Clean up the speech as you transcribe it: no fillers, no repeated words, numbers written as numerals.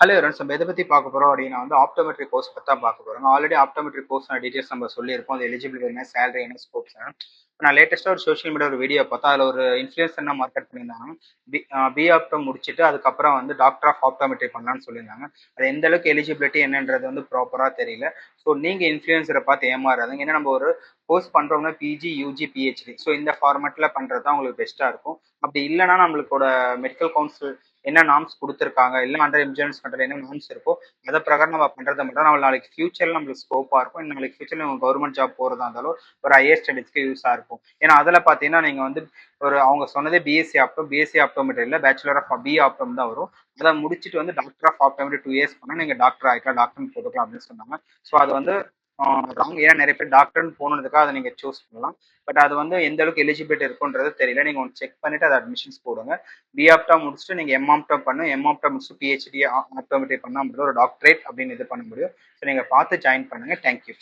Hello friends, நம்ம எதை பற்றி பார்க்க போகிறோம் அப்படின்னா ஆப்டோமெட்ரி கோர்ஸ் பற்றி தான் பார்க்க போகிறோம். ஆல்ரெடி ஆப்டோமெட்ரி கோர்ஸ் டீட்டெயில்ஸ் நம்ம சொல்லியிருப்போம். அது எலிஜிபிள் என்ன, சேலரி என்ன, ஸ்கோப்ஸ் என்ன. நான் லேட்டஸ்ட்டாக ஒரு சோஷியல் மீடியா ஒரு வீடியோ பார்த்தா அதில் ஒரு இன்ஃப்ளூயன்ஸ் என்ன மார்க்கெட் பண்ணியிருந்தாங்க. பி ஆப்டோ முடிச்சுட்டு அதுக்கப்புறம் டாக்டர் ஆஃப் ஆப்டோமெட்ரி பண்ணலான்னு சொல்லியிருந்தாங்க. அது எந்த அளவுக்கு எலிஜிபிலிட்டி என்னன்றது ப்ராப்பராக தெரியல. ஸோ நீங்கள் இன்ஃப்ளூயன்ஸரை பார்த்து ஏமாறாதுங்க. ஏன்னா நம்ம ஒரு கோர்ஸ் பண்ணுறோம்னா பிஜி, யூஜி, பிஹெச்டி, ஸோ இந்த ஃபார்மேட்டில் பண்ணுறது தான் உங்களுக்கு பெஸ்ட்டாக இருக்கும். அப்படி இல்லைன்னா நம்மளுக்கோட மெடிக்கல் கவுன்சில் என்ன நார்ம்ஸ் கொடுத்துருக்காங்க, இல்லை அண்டர் இன்சூரன்ஸ் கண்ட்ரில் என்ன நார்ம்ஸ் இருக்கோ அதை பிரகாரம் நம்ம பண்ணுறதை மட்டும் நம்ம நாளைக்கு ஃபியூச்சரில் நம்மளுக்கு ஸ்கோப்பாக இருக்கும். இன்னும் நாளைக்கு ஃபியூச்சரில் நம்ம கவர்மெண்ட் ஜாப் போகிறதா இருந்தாலும் ஒரு ஹையர் ஸ்டடீஸ்க்கு யூஸாக இருக்கும். ஏன்னா அதில் பார்த்தீங்கன்னா நீங்கள் ஒரு அவங்க சொன்னதே பிஎஸ்சி ஆப்டோமெட்ரியில் பேச்சுலர் ஆஃப் பி ஆப்டோம் தான் வரும். அதை முடிச்சுட்டு டாக்டர் ஆஃப் ஆப்டோமெட்ரி 2 இயர்ஸ் பண்ணால் நீங்கள் டாக்டர் ஆகிக்கலாம், டாக்டர் போட்டுக்கலாம் அப்படின்னு சொன்னாங்க. ஸோ அது ராங். ஏன்னா நிறைய பேர் டாக்டர்னு போனதுக்காக அதை நீங்கள் சூஸ் பண்ணலாம். பட் அது எந்த அளவுக்கு எலிஜிபிலிட்டி இருக்குன்றது தெரியல. நீங்கள் ஒன்று செக் பண்ணிட்டு அதை அட்மிஷன்ஸ் போடுங்க. பிஆப்டா முடிச்சுட்டு நீங்கள் எம்ஆப்டா பண்ணும், எம்ஆப்டா முடிச்சுட்டு பிஹெச்டி ஆப்டோமெட்ரி பண்ணால் மட்டும் ஒரு டாக்டரேட் அப்படின்னு இது பண்ண முடியும். ஸோ நீங்கள் பார்த்து ஜாயின் பண்ணுங்க. தேங்க்யூ.